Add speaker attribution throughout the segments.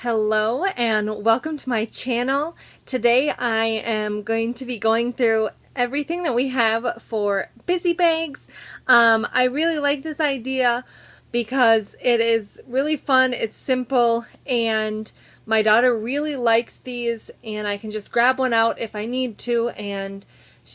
Speaker 1: Hello and welcome to my channel. Today I am going to be going through everything that we have for busy bags. I really like this idea because it is really fun, it's simple, and my daughter really likes these, and I can just grab one out if I need to, and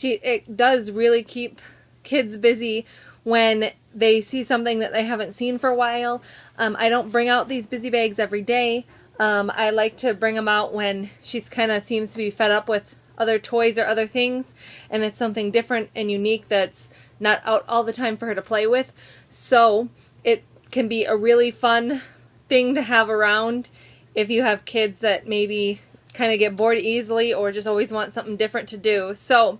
Speaker 1: it does really keep kids busy when they see something that they haven't seen for a while. I don't bring out these busy bags every day. I like to bring them out when she's kind of seems to be fed up with other toys or other things, and it's something different and unique that's not out all the time for her to play with. So it can be a really fun thing to have around if you have kids that maybe kind of get bored easily or just always want something different to do. So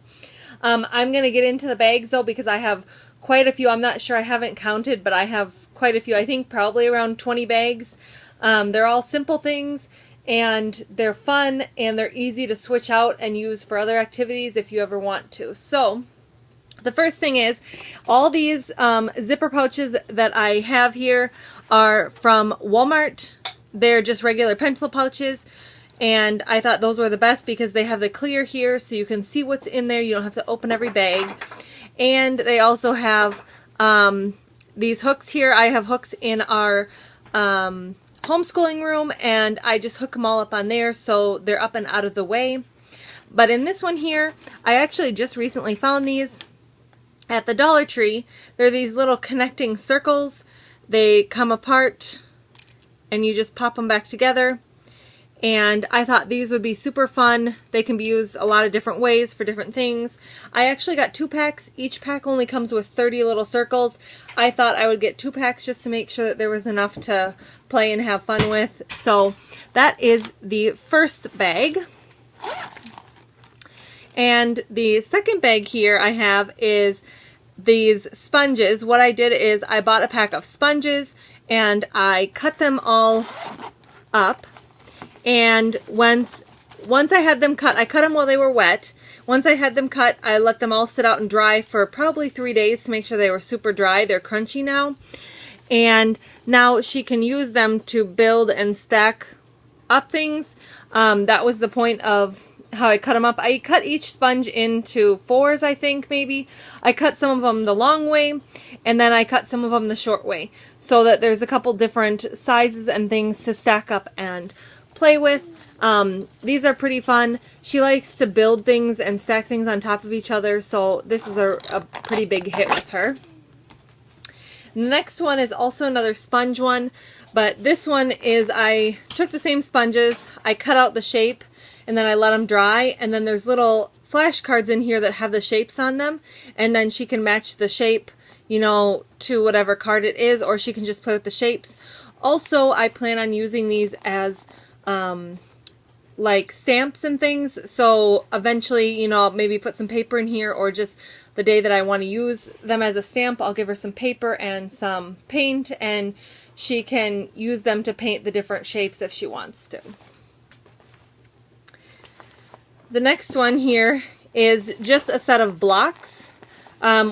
Speaker 1: I'm going to get into the bags though, because I have quite a few. I'm not sure, I haven't counted, but I have quite a few. I think probably around 20 bags. They're all simple things, and they're fun, and they're easy to switch out and use for other activities if you ever want to. So the first thing is, all these zipper pouches that I have here are from Walmart. They're just regular pencil pouches, and I thought those were the best because they have the clear here so you can see what's in there. You don't have to open every bag. And they also have these hooks here. I have hooks in our homeschooling room, and I just hook them all up on there so they're up and out of the way. But in this one here, I actually just recently found these at the Dollar Tree. They're these little connecting circles. They come apart and you just pop them back together. And I thought these would be super fun. They can be used a lot of different ways for different things. I actually got 2 packs. Each pack only comes with 30 little circles. I thought I would get 2 packs just to make sure that there was enough to play and have fun with. So that is the first bag. And the second bag here I have is these sponges. What I did is I bought a pack of sponges and I cut them all up. And once I had them cut, I cut them while they were wet. Once I had them cut, I let them all sit out and dry for probably 3 days to make sure they were super dry. They're crunchy now. And now she can use them to build and stack up things. That was the point of how I cut them up. I cut each sponge into 4s, I think, maybe. I cut some of them the long way, and then I cut some of them the short way, so that there's a couple different sizes and things to stack up and play with. These are pretty fun. She likes to build things and stack things on top of each other, so this is a pretty big hit with her. The next one is also another sponge one, but this one is, I took the same sponges, I cut out the shape, and then I let them dry, and then there's little flashcards in here that have the shapes on them, and then she can match the shape, you know, to whatever card it is, or she can just play with the shapes. Also, I plan on using these as like stamps and things, so eventually, you know, I'll maybe put some paper in here, or just the day that I want to use them as a stamp, I'll give her some paper and some paint, and she can use them to paint the different shapes if she wants to. The next one here is just a set of blocks.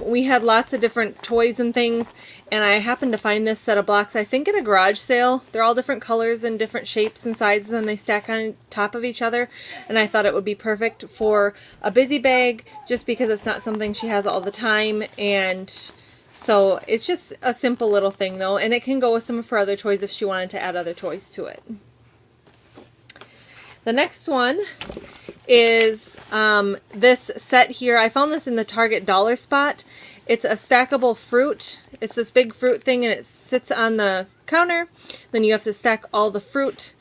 Speaker 1: We had lots of different toys and things, and I happened to find this set of blocks, I think, at a garage sale. They're all different colors and different shapes and sizes, and they stack on top of each other, and I thought it would be perfect for a busy bag just because it's not something she has all the time. And so it's just a simple little thing though, and it can go with some of her other toys if she wanted to add other toys to it. The next one is this set here. I found this in the Target dollar spot. It's a stackable fruit. It's this big fruit thing, and it sits on the counter. Then you have to stack all the fruit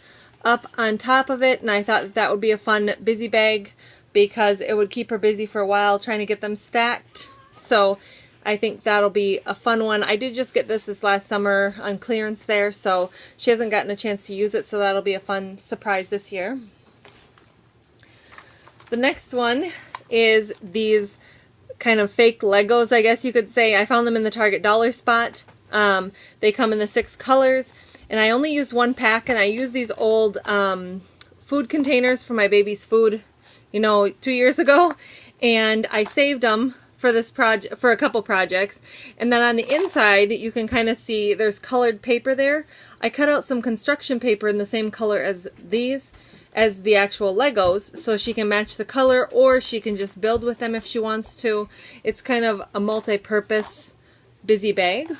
Speaker 1: up on top of it, and I thought that would be a fun busy bag because it would keep her busy for a while trying to get them stacked. So I think that'll be a fun one. I did just get this last summer on clearance there, so she hasn't gotten a chance to use it, so that'll be a fun surprise this year. The next one is these kind of fake Legos, I guess you could say. I found them in the Target dollar spot. They come in the 6 colors, and I only used 1 pack, and I used these old food containers for my baby's food, you know, 2 years ago, and I saved them for this project, for a couple projects. And then on the inside, you can kind of see there's colored paper there. I cut out some construction paper in the same color as these, as the actual Legos, so she can match the color, or she can just build with them if she wants to. It's kind of a multi-purpose busy bag.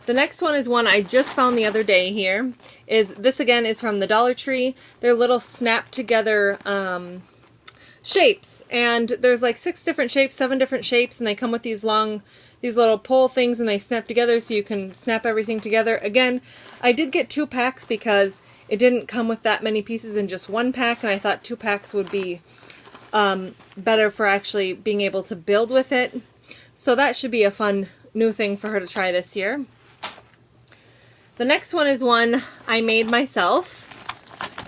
Speaker 1: The next one is one I just found the other day here. This again is from the Dollar Tree. They're little snap together shapes, and there's like 6 different shapes, 7 different shapes, and they come with these little pole things, and they snap together so you can snap everything together. Again, I did get 2 packs because it didn't come with that many pieces in just 1 pack, and I thought 2 packs would be better for actually being able to build with it. So that should be a fun new thing for her to try this year. The next one is one I made myself.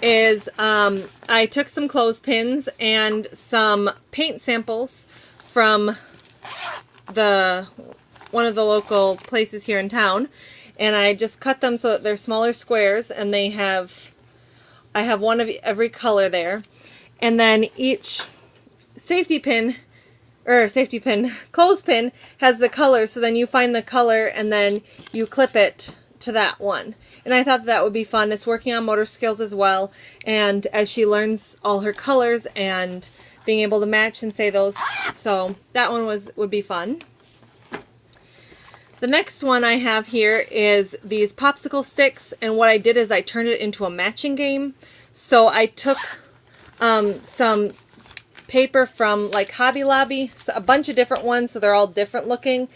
Speaker 1: I took some clothespins and some paint samples from one of the local places here in town, and I just cut them so that they're smaller squares, and I have one of every color there. And then each clothespin has the color, so then you find the color and then you clip it to that one. And I thought that would be fun. It's working on motor skills as well, and as she learns all her colors and being able to match and say those, so that one would be fun. The next one I have here is these Popsicle Sticks, and what I did is I turned it into a matching game. So I took some paper from like Hobby Lobby, so a bunch of different ones, so they're all different looking,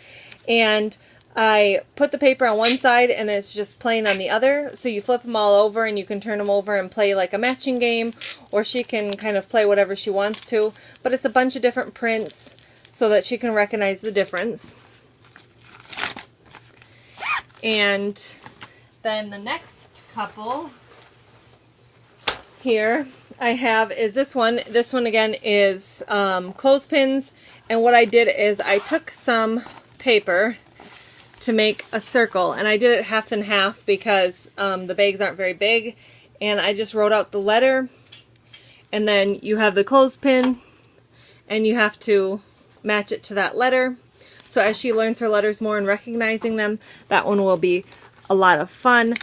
Speaker 1: and I put the paper on one side and it's just plain on the other, so you flip them all over and you can turn them over and play like a matching game, or she can kind of play whatever she wants to, but it's a bunch of different prints so that she can recognize the difference. And then the next couple here I have is this one. This one again is clothespins, and what I did is I took some paper to make a circle, and I did it half and half because the bags aren't very big, and I just wrote out the letter, and then you have the clothespin and you have to match it to that letter. So as she learns her letters more and recognizing them, that one will be a lot of fun.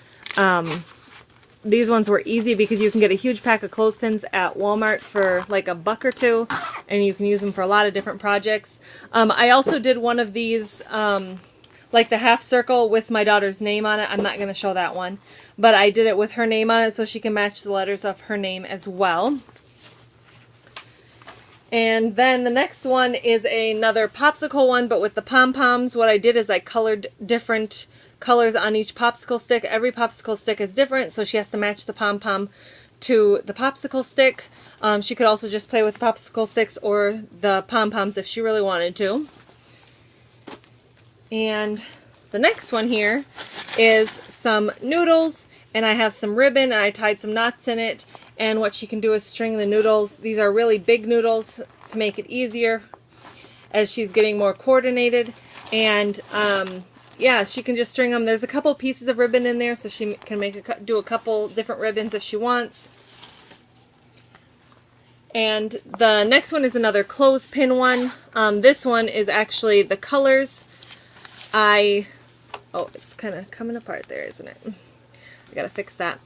Speaker 1: These ones were easy because you can get a huge pack of clothespins at Walmart for like $1 or $2, and you can use them for a lot of different projects. I also did one of these like the half circle with my daughter's name on it. I'm not going to show that one, but I did it with her name on it so she can match the letters of her name as well. And then the next one is another popsicle one, but with the pom-poms. What I did is I colored different colors on each popsicle stick. Every popsicle stick is different, so she has to match the pom-pom to the popsicle stick. She could also just play with the popsicle sticks or the pom-poms if she really wanted to. And the next one here is some noodles, and I have some ribbon, and I tied some knots in it, and what she can do is string the noodles. These are really big noodles to make it easier as she's getting more coordinated, and yeah, she can just string them. There's a couple pieces of ribbon in there, so she can do a couple different ribbons if she wants. And the next one is another clothespin one. This one is actually the colors. Oh, it's kind of coming apart there, isn't it? I gotta fix that.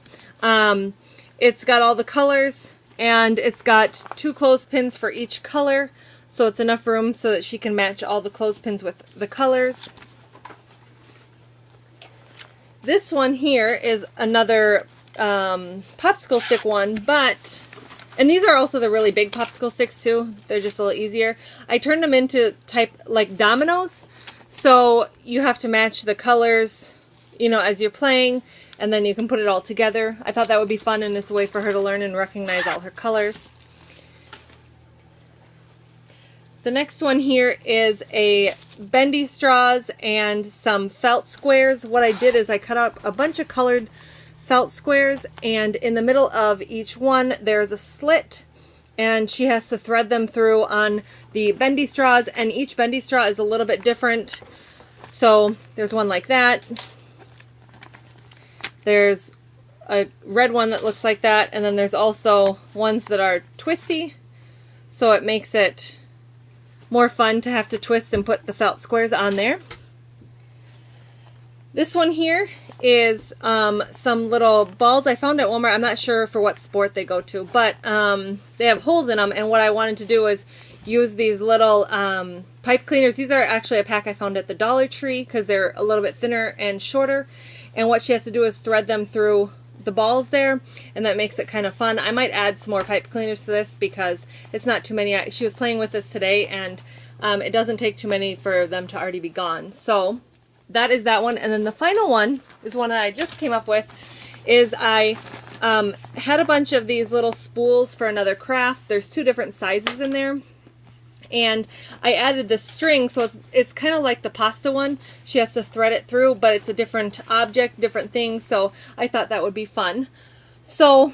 Speaker 1: It's got all the colors, and it's got 2 clothespins for each color, so it's enough room so that she can match all the clothespins with the colors. This one here is another popsicle stick one, and these are also the really big popsicle sticks too. They're just a little easier. I turned them into type like Dominoes. So you have to match the colors, you know, as you're playing, and then you can put it all together. I thought that would be fun, and it's a way for her to learn and recognize all her colors. The next one here is a bendy straws and some felt squares. What I did is I cut up a bunch of colored felt squares, and in the middle of each one there's a slit, and she has to thread them through on the bendy straws, and each bendy straw is a little bit different. So there's one like that. There's a red one that looks like that, and then there's also ones that are twisty, so it makes it more fun to have to twist and put the felt squares on there. This one here is some little balls I found at Walmart. I'm not sure for what sport they go to, but they have holes in them, and what I wanted to do is use these little pipe cleaners. These are actually a pack I found at the Dollar Tree because they're a little bit thinner and shorter, and what she has to do is thread them through the balls there, and that makes it kind of fun. I might add some more pipe cleaners to this because it's not too many. She was playing with this today, and it doesn't take too many for them to already be gone. So that is that one. And then the final one is one that I just came up with. Is I had a bunch of these little spools for another craft. There's 2 different sizes in there. And I added this string, so it's kind of like the pasta one. She has to thread it through, but it's a different object, different thing, so I thought that would be fun. So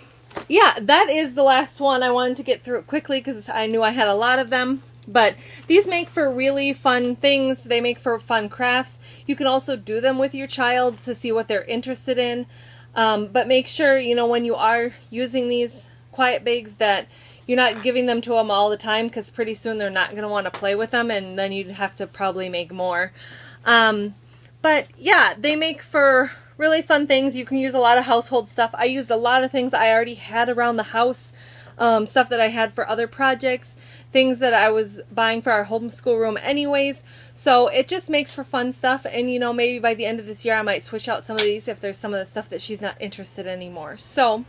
Speaker 1: yeah, that is the last one. I wanted to get through it quickly because I knew I had a lot of them. But these make for really fun things. They make for fun crafts. You can also do them with your child to see what they're interested in. But make sure, you know, when you are using these quiet bags that you're not giving them to them all the time, because pretty soon they're not going to want to play with them, and then you'd have to probably make more. But yeah, they make for really fun things. You can use a lot of household stuff. I used a lot of things I already had around the house, stuff that I had for other projects, things that I was buying for our homeschool room anyways. So it just makes for fun stuff, and you know, maybe by the end of this year I might switch out some of these if there's some of the stuff that she's not interested in anymore. So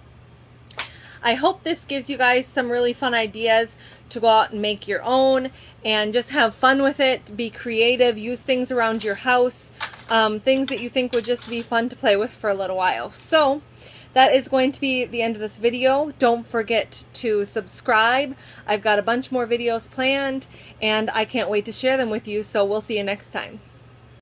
Speaker 1: I hope this gives you guys some really fun ideas to go out and make your own and just have fun with it. Be creative, use things around your house, things that you think would just be fun to play with for a little while. So that is going to be the end of this video. Don't forget to subscribe. I've got a bunch more videos planned, and I can't wait to share them with you, so we'll see you next time.